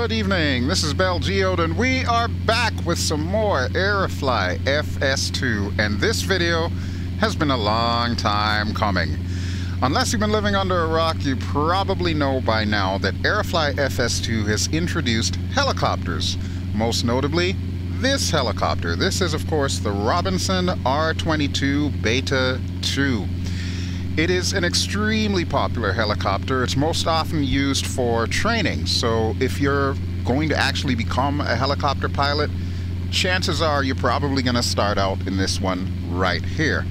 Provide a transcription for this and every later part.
Good evening, this is BelGeode and we are back with some more Aerofly FS2, and this video has been a long time coming. Unless you've been living under a rock, you probably know by now that Aerofly FS2 has introduced helicopters, most notably this helicopter. This is of course the Robinson R22 Beta II. It is an extremely popular helicopter. It's most often used for training. So if you're going to actually become a helicopter pilot, chances are you're probably going to start out in this one right here.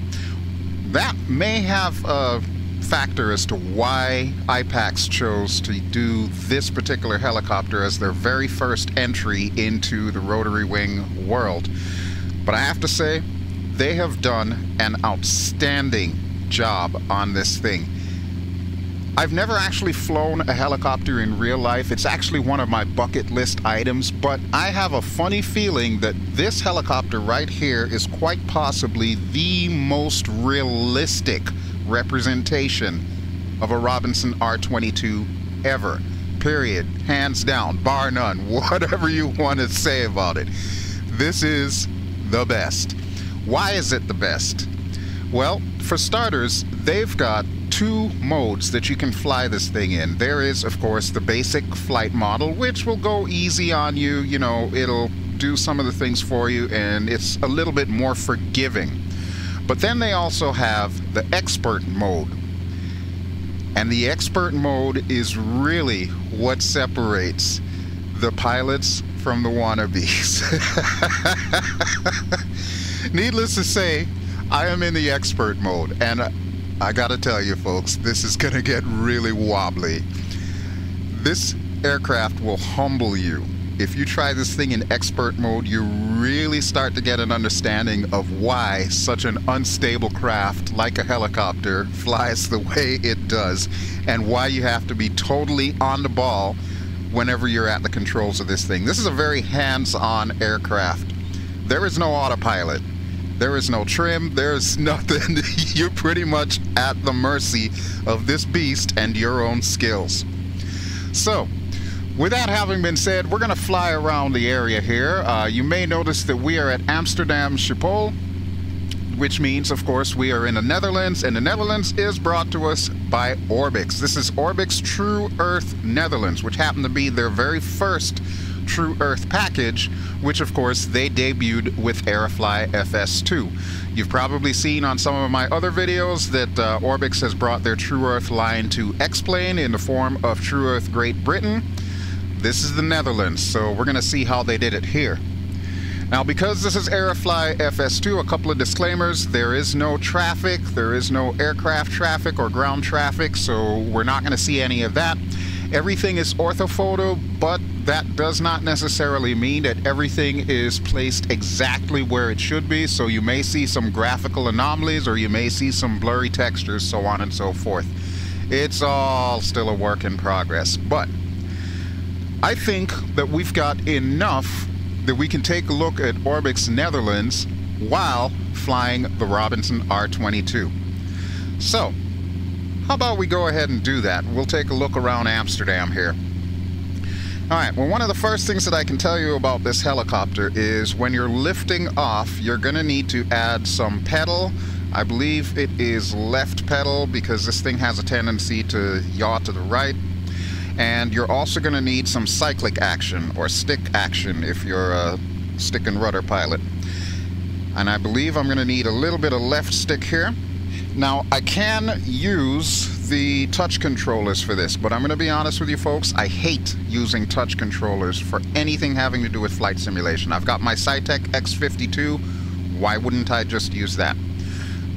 That may have a factor as to why IPACS chose to do this particular helicopter as their very first entry into the rotary wing world. But I have to say, they have done an outstanding job on this thing. I've never actually flown a helicopter in real life. It's actually one of my bucket list items, but I have a funny feeling that this helicopter right here is quite possibly the most realistic representation of a Robinson R22 ever. Period. Hands down. Bar none. Whatever you want to say about it. This is the best. Why is it the best? Well, for starters, they've got two modes that you can fly this thing in. There is, of course, the basic flight model, which will go easy on you. You know, it'll do some of the things for you, and it's a little bit more forgiving. But then they also have the expert mode. And the expert mode is really what separates the pilots from the wannabes. Needless to say, I am in the expert mode, and I gotta tell you folks, this is gonna get really wobbly. This aircraft will humble you. If you try this thing in expert mode, you really start to get an understanding of why such an unstable craft like a helicopter flies the way it does, and why you have to be totally on the ball whenever you're at the controls of this thing. This is a very hands-on aircraft. There is no autopilot. There is no trim, there's nothing. You're pretty much at the mercy of this beast and your own skills. So, with that having been said, we're going to fly around the area here. You may notice that we are at Amsterdam Schiphol, which means, of course, we are in the Netherlands, and the Netherlands is brought to us by Orbx. This is Orbx True Earth Netherlands, which happened to be their very first True Earth package, which of course they debuted with Aerofly FS2. You've probably seen on some of my other videos that Orbx has brought their True Earth line to X-Plane in the form of True Earth Great Britain. This is the Netherlands, so we're going to see how they did it here. Now, because this is Aerofly FS2, a couple of disclaimers. There is no traffic, there is no aircraft traffic or ground traffic, so we're not going to see any of that. Everything is orthophoto, but that does not necessarily mean that everything is placed exactly where it should be, so you may see some graphical anomalies or you may see some blurry textures, so on and so forth. It's all still a work in progress, but I think that we've got enough that we can take a look at Orbx Netherlands while flying the Robinson R22. So, how about we go ahead and do that? We'll take a look around Amsterdam here. Alright, well, one of the first things that I can tell you about this helicopter is when you're lifting off, you're going to need to add some pedal. I believe it is left pedal because this thing has a tendency to yaw to the right. And you're also going to need some cyclic action or stick action if you're a stick and rudder pilot. And I believe I'm going to need a little bit of left stick here. Now, I can use the touch controllers for this, but I'm going to be honest with you folks, I hate using touch controllers for anything having to do with flight simulation. I've got my Cytec X52, why wouldn't I just use that?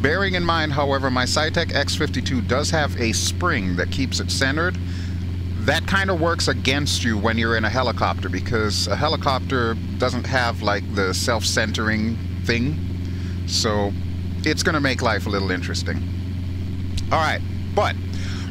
Bearing in mind, however, my Cytec X52 does have a spring that keeps it centered. That kind of works against you when you're in a helicopter, because a helicopter doesn't have like the self-centering thing, so it's going to make life a little interesting. Alright, but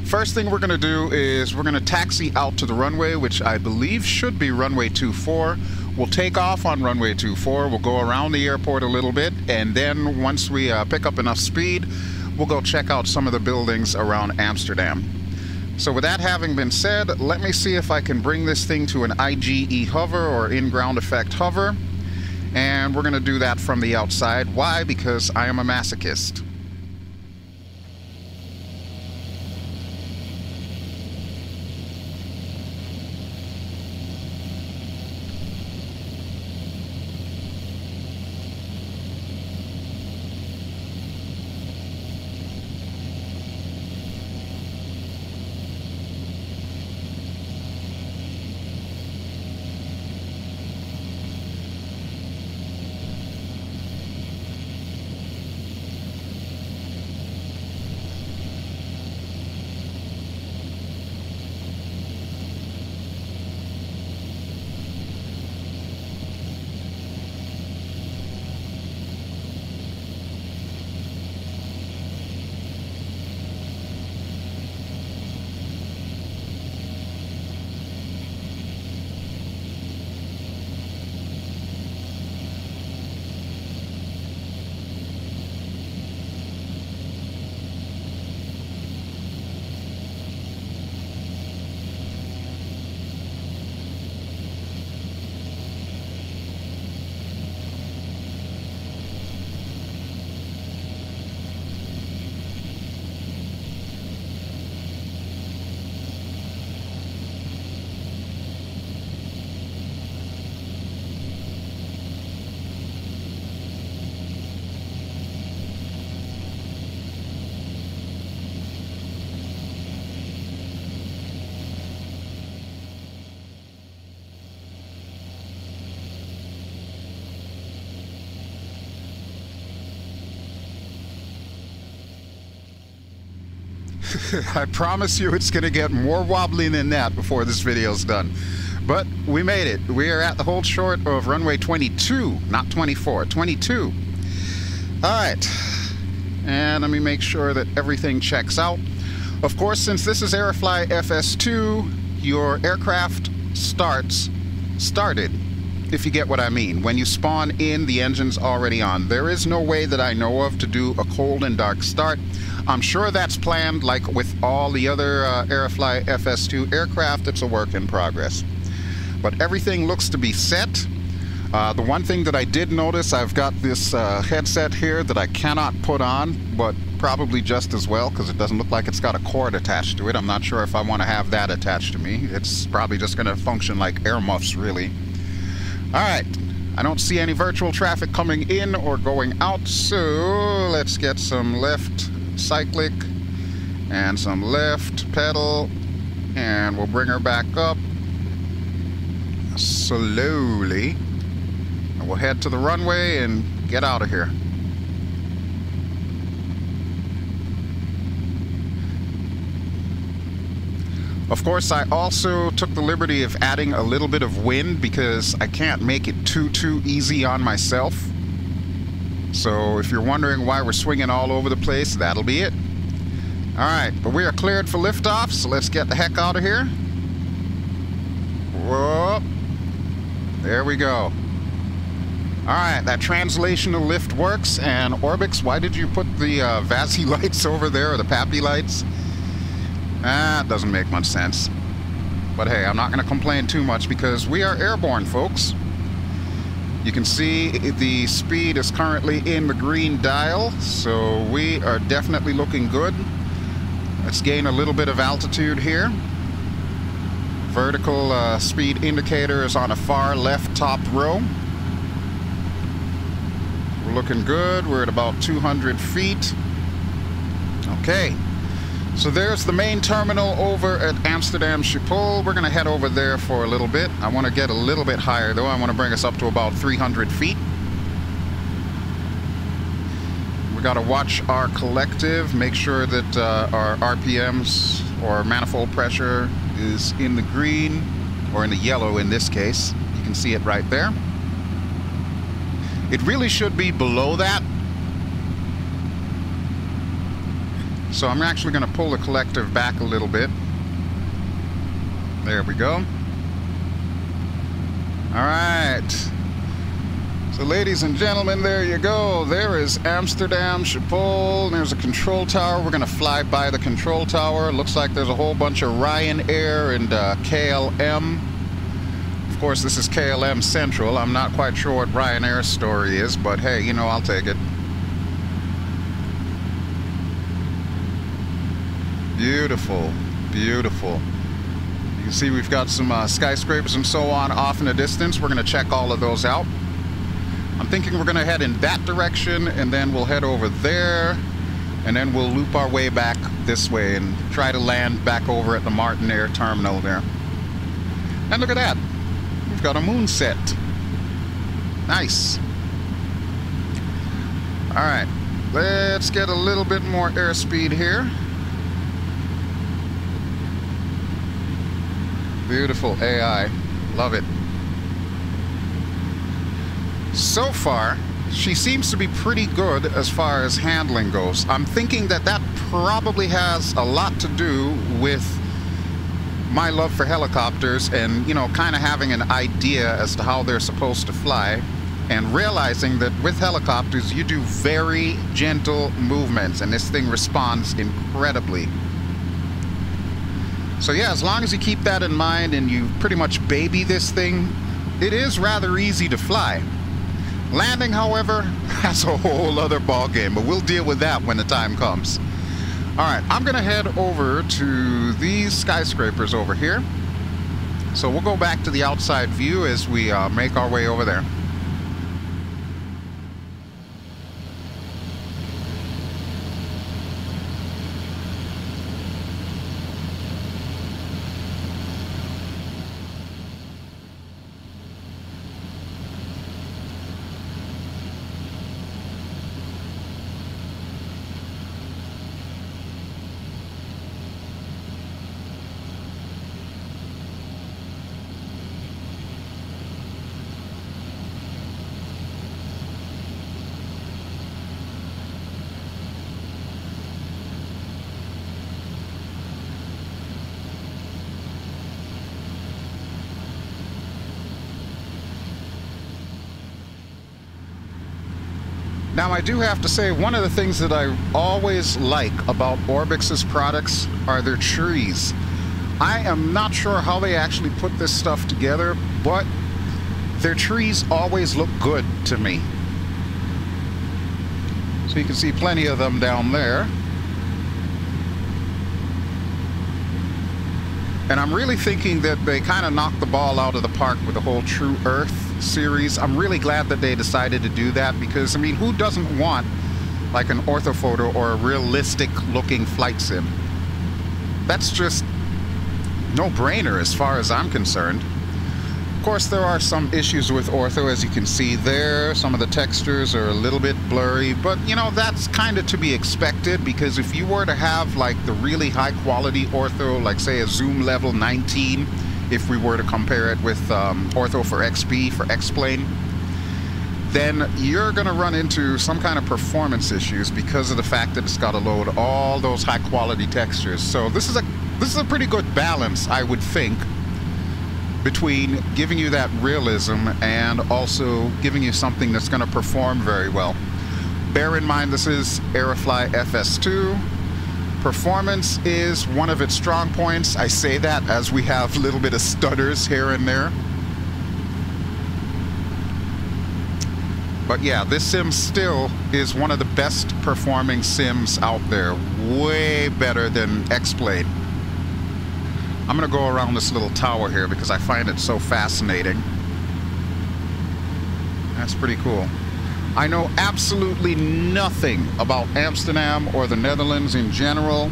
first thing we're going to do is we're going to taxi out to the runway, which I believe should be runway 24. We'll take off on runway 24, we'll go around the airport a little bit, and then once we pick up enough speed, we'll go check out some of the buildings around Amsterdam. So with that having been said, let me see if I can bring this thing to an IGE hover or in-ground effect hover. And we're going to do that from the outside. Why? Because I am a masochist. I promise you it's going to get more wobbly than that before this video's done. But we made it. We are at the hold short of runway 22, not 24, 22. Alright, and let me make sure that everything checks out. Of course, since this is Aerofly FS2, your aircraft started, if you get what I mean. When you spawn in, the engine's already on. There is no way that I know of to do a cold and dark start. I'm sure that's planned, like with all the other Aerofly FS2 aircraft. It's a work in progress. But everything looks to be set. The one thing that I did notice, I've got this headset here that I cannot put on, but probably just as well, because it doesn't look like it's got a cord attached to it. I'm not sure if I want to have that attached to me. It's probably just going to function like air muffs, really. Alright, I don't see any virtual traffic coming in or going out, so let's get some left cyclic and some left pedal, and we'll bring her back up slowly, and we'll head to the runway and get out of here. Of course, I also took the liberty of adding a little bit of wind because I can't make it too easy on myself. So if you're wondering why we're swinging all over the place, that'll be it. Alright, but we are cleared for liftoff, so let's get the heck out of here. Whoa. There we go. Alright, that translational lift works, and Orbx, why did you put the VASI lights over there, or the PAPI lights? That doesn't make much sense. But hey, I'm not going to complain too much because we are airborne, folks. You can see the speed is currently in the green dial, so we are definitely looking good. Let's gain a little bit of altitude here. Vertical speed indicator is on a far left top row. We're looking good. We're at about 200 feet. Okay. So there's the main terminal over at Amsterdam Schiphol. We're going to head over there for a little bit. I want to get a little bit higher, though. I want to bring us up to about 300 feet. We got to watch our collective, make sure that our RPMs or manifold pressure is in the green, or in the yellow in this case. You can see it right there. It really should be below that. So I'm actually going to pull the collective back a little bit. There we go. All right. So ladies and gentlemen, there you go. There is Amsterdam, Schiphol. There's a control tower. We're gonna fly by the control tower. Looks like there's a whole bunch of Ryanair and KLM. Of course, this is KLM Central. I'm not quite sure what Ryanair's story is, but hey, you know, I'll take it. Beautiful, beautiful. You can see we've got some skyscrapers and so on off in the distance. We're gonna check all of those out. I'm thinking we're gonna head in that direction, and then we'll head over there, and then we'll loop our way back this way and try to land back over at the Martin Air Terminal there. And look at that. We've got a moon set. Nice. All right, let's get a little bit more airspeed here. Beautiful AI. Love it. So far, she seems to be pretty good as far as handling goes. I'm thinking that that probably has a lot to do with my love for helicopters and, you know, kind of having an idea as to how they're supposed to fly, and realizing that with helicopters you do very gentle movements and this thing responds incredibly. So yeah, as long as you keep that in mind and you pretty much baby this thing, it is rather easy to fly. Landing, however, that's a whole other ball game, but we'll deal with that when the time comes. All right, I'm gonna head over to these skyscrapers over here. So we'll go back to the outside view as we make our way over there. Now, I do have to say, one of the things that I always like about Orbx's products are their trees. I am not sure how they actually put this stuff together, but their trees always look good to me. So you can see plenty of them down there. And I'm really thinking that they kind of knocked the ball out of the park with the whole True Earth series. I'm really glad that they decided to do that, because, I mean, who doesn't want like an orthophoto or a realistic looking flight sim? That's just no-brainer as far as I'm concerned. Of course, there are some issues with ortho, as you can see there. Some of the textures are a little bit blurry, but you know, that's kind of to be expected, because if you were to have like the really high quality ortho, like say a zoom level 19, if we were to compare it with ortho for XP, for X-plane, then you're going to run into some kind of performance issues because of the fact that it's got to load all those high quality textures. So this is a pretty good balance, I would think, between giving you that realism and also giving you something that's going to perform very well. Bear in mind, this is Aerofly FS2. Performance is one of its strong points. I say that as we have a little bit of stutters here and there. But yeah, this sim still is one of the best performing sims out there. Way better than X-plane. I'm gonna go around this little tower here because I find it so fascinating. That's pretty cool. I know absolutely nothing about Amsterdam or the Netherlands in general.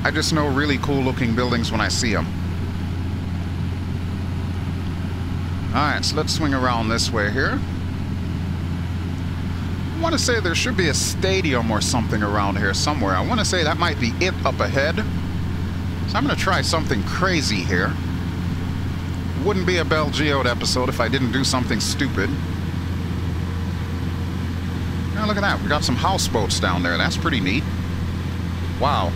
I just know really cool looking buildings when I see them. Alright, so let's swing around this way here. I want to say there should be a stadium or something around here somewhere. I want to say that might be it up ahead. So I'm going to try something crazy here. Wouldn't be a BelGeode episode if I didn't do something stupid. Now look at that, we got some houseboats down there. That's pretty neat. Wow.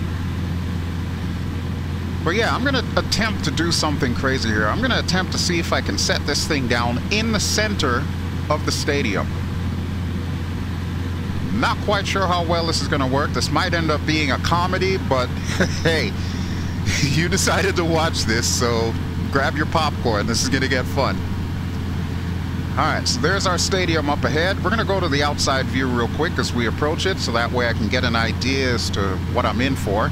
But yeah, I'm gonna attempt to do something crazy here. I'm gonna attempt to see if I can set this thing down in the center of the stadium. Not quite sure how well this is going to work. This might end up being a comedy, but hey, you decided to watch this, so grab your popcorn. This is going to get fun. Alright, so there's our stadium up ahead. We're going to go to the outside view real quick as we approach it, so that way I can get an idea as to what I'm in for.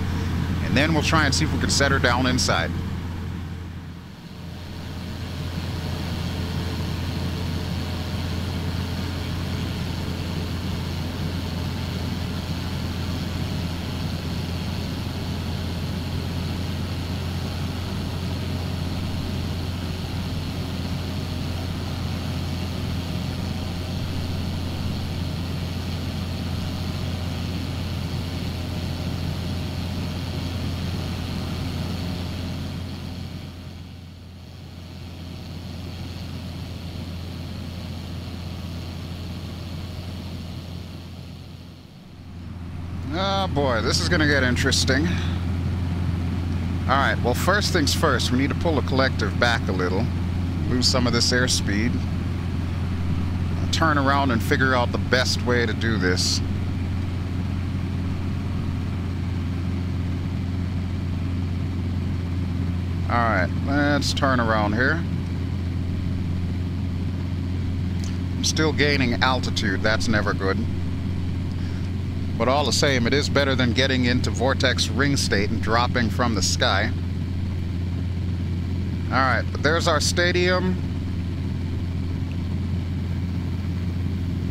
And then we'll try and see if we can set her down inside. Oh boy, this is going to get interesting. Alright, well first things first, we need to pull the collective back a little. Lose some of this airspeed. Turn around and figure out the best way to do this. Alright, let's turn around here. I'm still gaining altitude, that's never good. But all the same, it is better than getting into vortex ring state and dropping from the sky. Alright, but there's our stadium.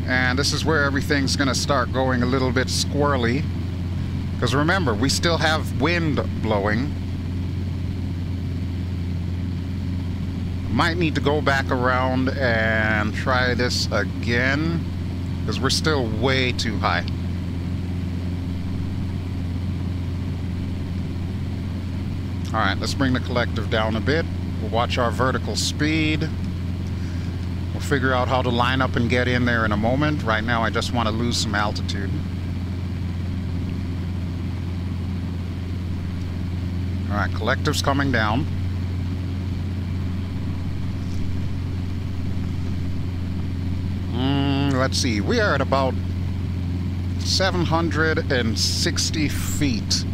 And this is where everything's going to start going a little bit squirrely. Because remember, we still have wind blowing. Might need to go back around and try this again. Because we're still way too high. Alright, let's bring the collective down a bit. We'll watch our vertical speed. We'll figure out how to line up and get in there in a moment. Right now, I just want to lose some altitude. Alright, collective's coming down. Let's see, we are at about 760 feet.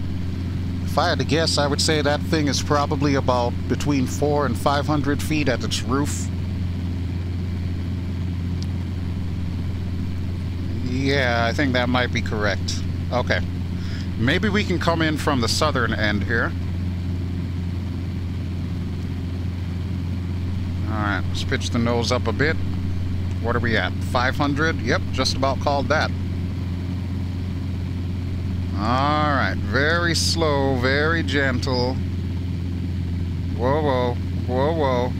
If I had to guess, I would say that thing is probably about between 400 and 500 feet at its roof. Yeah, I think that might be correct. Okay. Maybe we can come in from the southern end here. Alright, let's pitch the nose up a bit. What are we at? 500? Yep, just about called that. Alright, very slow, very gentle. Whoa, whoa, whoa, whoa.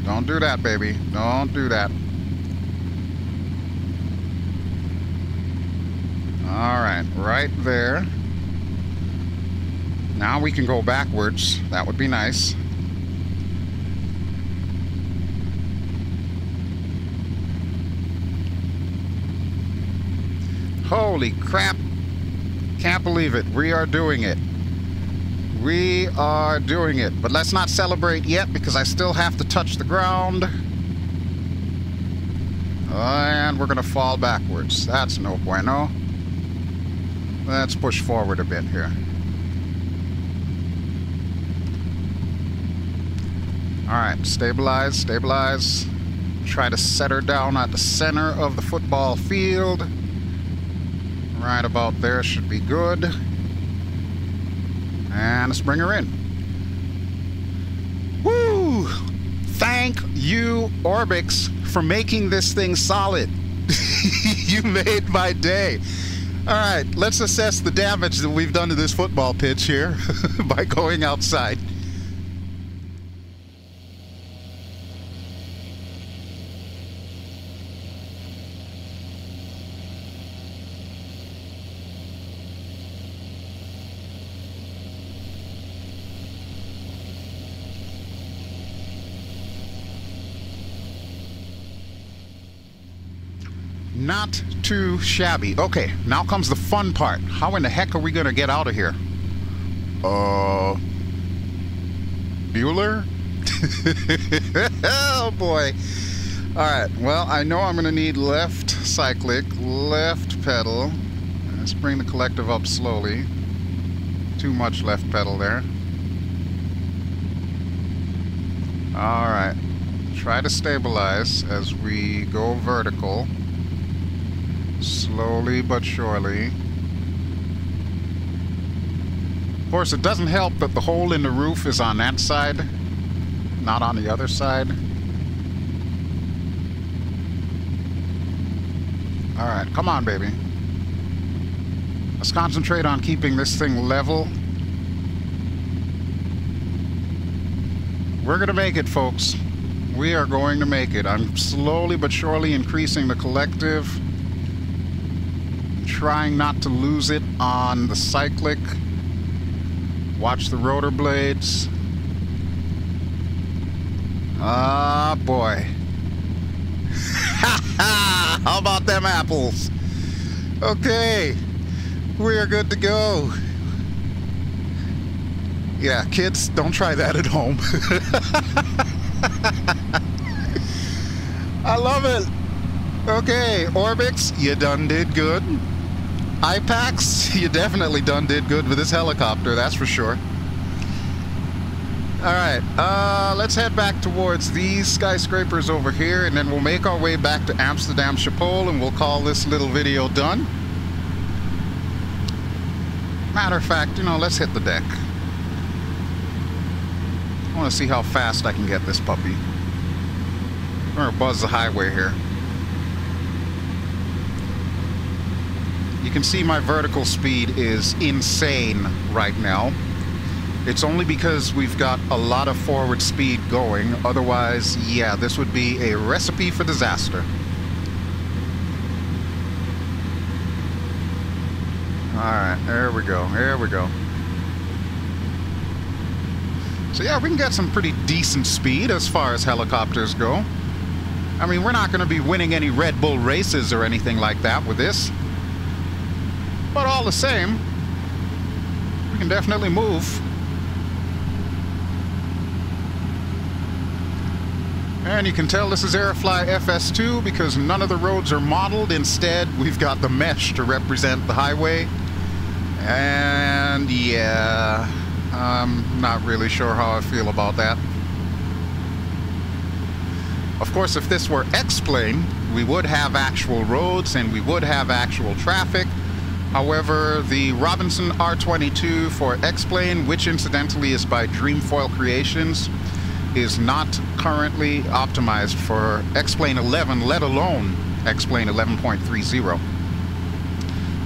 Don't do that, baby. Don't do that. Alright, right there. Now we can go backwards. That would be nice. Holy crap. Can't believe it. We are doing it. We are doing it. But let's not celebrate yet because I still have to touch the ground. And we're going to fall backwards. That's no bueno. Let's push forward a bit here. Alright, stabilize, stabilize. Try to set her down at the center of the football field. Right about there should be good. And let's bring her in. Woo! Thank you, Orbx, for making this thing solid. You made my day. All right, let's assess the damage that we've done to this football pitch here by going outside. Not too shabby. Okay, now comes the fun part. How in the heck are we gonna get out of here? Bueller? Oh boy. Alright, well, I know I'm going to need left cyclic, left pedal. Let's bring the collective up slowly. Too much left pedal there. Alright, try to stabilize as we go vertical. Slowly but surely. Of course, it doesn't help that the hole in the roof is on that side, not on the other side. Alright, come on, baby. Let's concentrate on keeping this thing level. We're gonna make it, folks. We are going to make it. I'm slowly but surely increasing the collective. Trying not to lose it on the cyclic. Watch the rotor blades. Ah, boy. How about them apples? Okay, we are good to go. Yeah, kids, don't try that at home. I love it. Okay, Orbx, you done did good. IPACS, you definitely done did good with this helicopter, that's for sure. Alright, let's head back towards these skyscrapers over here, and then we'll make our way back to Amsterdam Schiphol, and we'll call this little video done. Matter of fact, you know, let's hit the deck. I want to see how fast I can get this puppy. I'm going to buzz the highway here. You can see my vertical speed is insane right now. It's only because we've got a lot of forward speed going. Otherwise, yeah, this would be a recipe for disaster. Alright, there we go, there we go. So yeah, we can get some pretty decent speed as far as helicopters go. I mean, we're not going to be winning any Red Bull races or anything like that with this. But all the same, we can definitely move. And you can tell this is Aerofly FS2 because none of the roads are modeled. Instead, we've got the mesh to represent the highway. And yeah, I'm not really sure how I feel about that. Of course, if this were X-Plane, we would have actual roads and we would have actual traffic. However, the Robinson R22 for X-Plane, which incidentally is by Dreamfoil Creations, is not currently optimized for X-Plane 11, let alone X-Plane 11.30.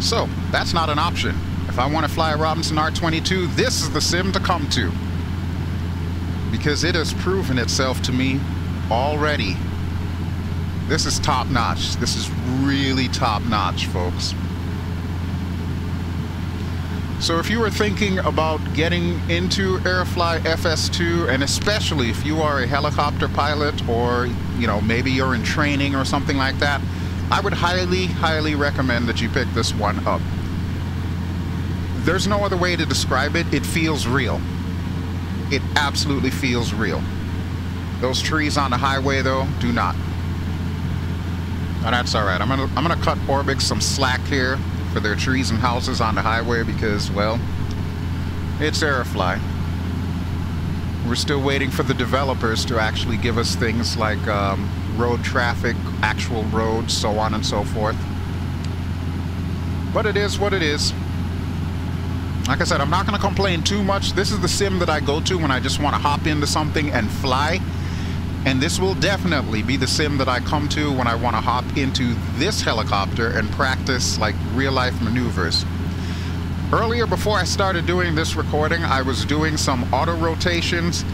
So, that's not an option. If I want to fly a Robinson R22, this is the sim to come to. Because it has proven itself to me already. This is top-notch. This is really top-notch, folks. So if you were thinking about getting into Aerofly FS2, and especially if you are a helicopter pilot or, you know, maybe you're in training or something like that, I would highly, highly recommend that you pick this one up. There's no other way to describe it. It feels real. It absolutely feels real. Those trees on the highway, though, do not. And that's all right. I'm gonna cut Orbx some slack here for their trees and houses on the highway because, well, it's Aerofly. We're still waiting for the developers to actually give us things like road traffic, actual roads, so on and so forth. But it is what it is. Like I said, I'm not going to complain too much. This is the sim that I go to when I just want to hop into something and fly. And this will definitely be the sim that I come to when I want to hop into this helicopter and practice like real-life maneuvers. Earlier, before I started doing this recording, I was doing some auto rotations.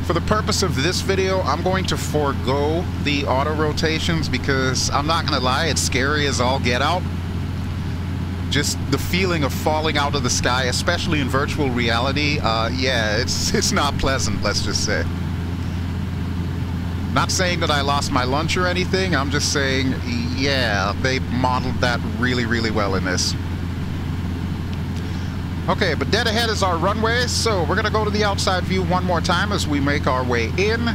For the purpose of this video, I'm going to forego the auto rotations because I'm not going to lie, it's scary as all get out. Just the feeling of falling out of the sky, especially in virtual reality, yeah, it's not pleasant, let's just say. Not saying that I lost my lunch or anything, I'm just saying, yeah, they modeled that really, really well in this. Okay, but dead ahead is our runway, so we're gonna go to the outside view one more time as we make our way in.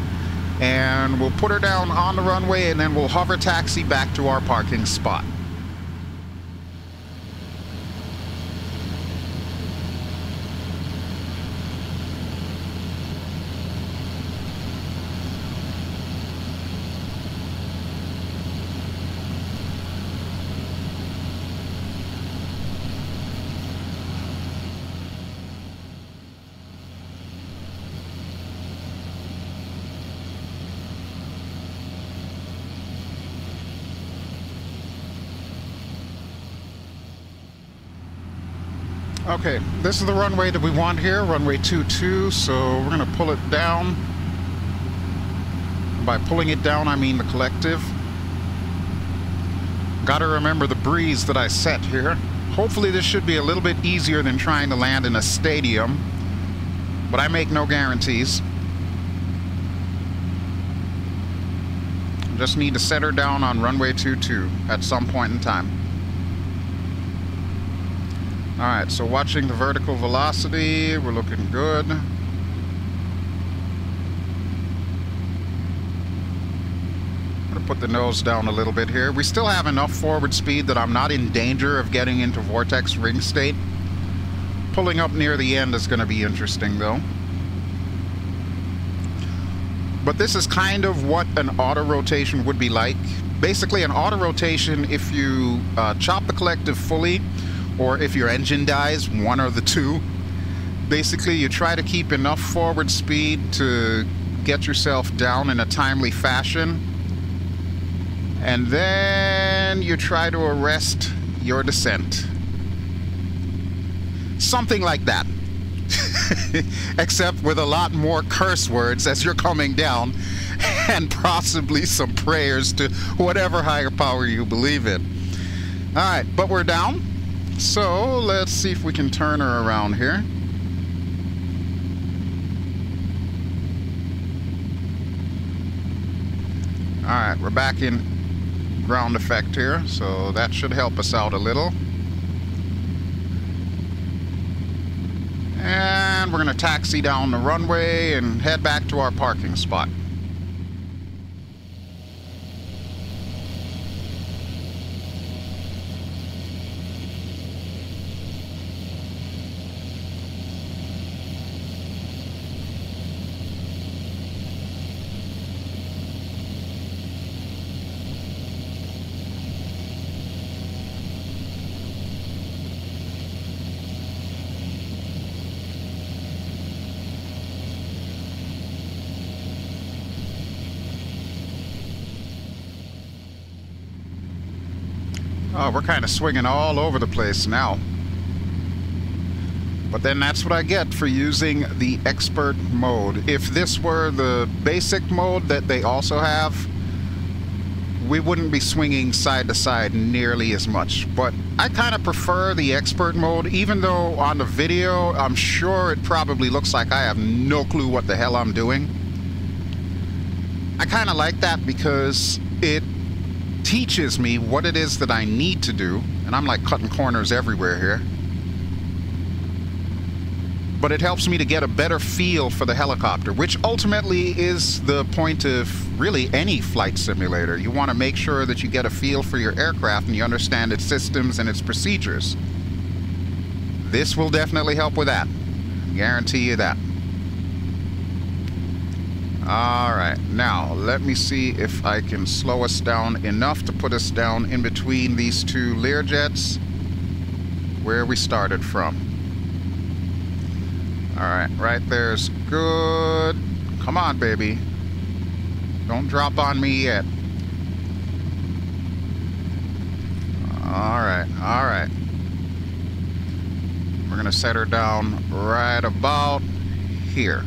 and we'll put her down on the runway, and then we'll hover taxi back to our parking spot. Okay, this is the runway that we want here, runway 22, so we're going to pull it down. By pulling it down, I mean the collective. Got to remember the breeze that I set here. Hopefully this should be a little bit easier than trying to land in a stadium, but I make no guarantees. Just need to set her down on runway 22 at some point in time. Alright, so watching the vertical velocity, we're looking good. I'm going to put the nose down a little bit here. We still have enough forward speed that I'm not in danger of getting into vortex ring state. Pulling up near the end is going to be interesting though. But this is kind of what an auto rotation would be like. Basically an auto rotation, if you chop the collective fully, or if your engine dies, one or the two. Basically, you try to keep enough forward speed to get yourself down in a timely fashion, and then you try to arrest your descent. Something like that. Except with a lot more curse words as you're coming down, and possibly some prayers to whatever higher power you believe in. Alright, but we're down. So let's see if we can turn her around here. Alright, we're back in ground effect here, so that should help us out a little. And we're going to taxi down the runway and head back to our parking spot. Oh, we're kind of swinging all over the place now. But then that's what I get for using the expert mode. If this were the basic mode that they also have, we wouldn't be swinging side to side nearly as much. But I kind of prefer the expert mode, even though on the video, I'm sure it probably looks like I have no clue what the hell I'm doing. I kind of like that because it teaches me what it is that I need to do, and I'm like cutting corners everywhere here. But it helps me to get a better feel for the helicopter, which ultimately is the point of really any flight simulator. You want to make sure that you get a feel for your aircraft and you understand its systems and its procedures. This will definitely help with that. Guarantee you that. Alright, now let me see if I can slow us down enough to put us down in between these two Learjets where we started from. Alright, right there's good. Come on, baby. Don't drop on me yet. Alright, alright. We're gonna set her down right about here.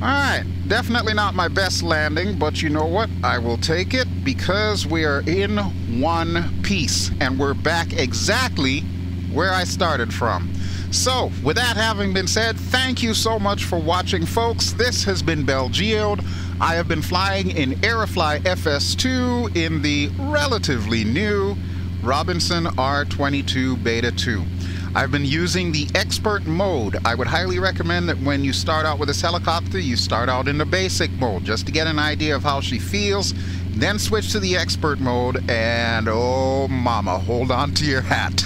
Alright, definitely not my best landing, but you know what? I will take it because we are in one piece and we're back exactly where I started from. So, with that having been said, thank you so much for watching, folks. This has been BelGeode. I have been flying in Aerofly FS2 in the relatively new Robinson R22 Beta II. I've been using the expert mode. I would highly recommend that when you start out with this helicopter, you start out in the basic mode just to get an idea of how she feels, then switch to the expert mode, and oh mama, hold on to your hat.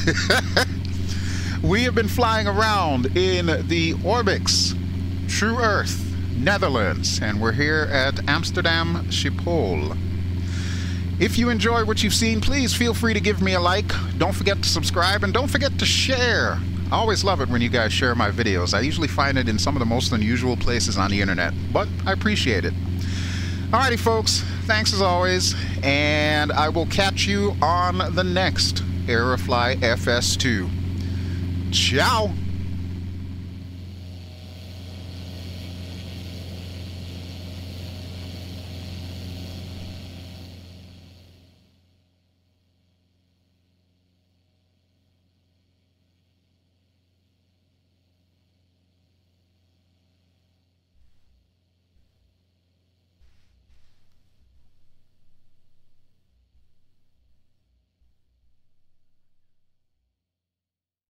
We have been flying around in the Orbx True Earth Netherlands, and we're here at Amsterdam Schiphol. If you enjoy what you've seen, please feel free to give me a like. Don't forget to subscribe, and don't forget to share. I always love it when you guys share my videos. I usually find it in some of the most unusual places on the internet, but I appreciate it. Alrighty folks, thanks as always, and I will catch you on the next Aerofly FS2. Ciao!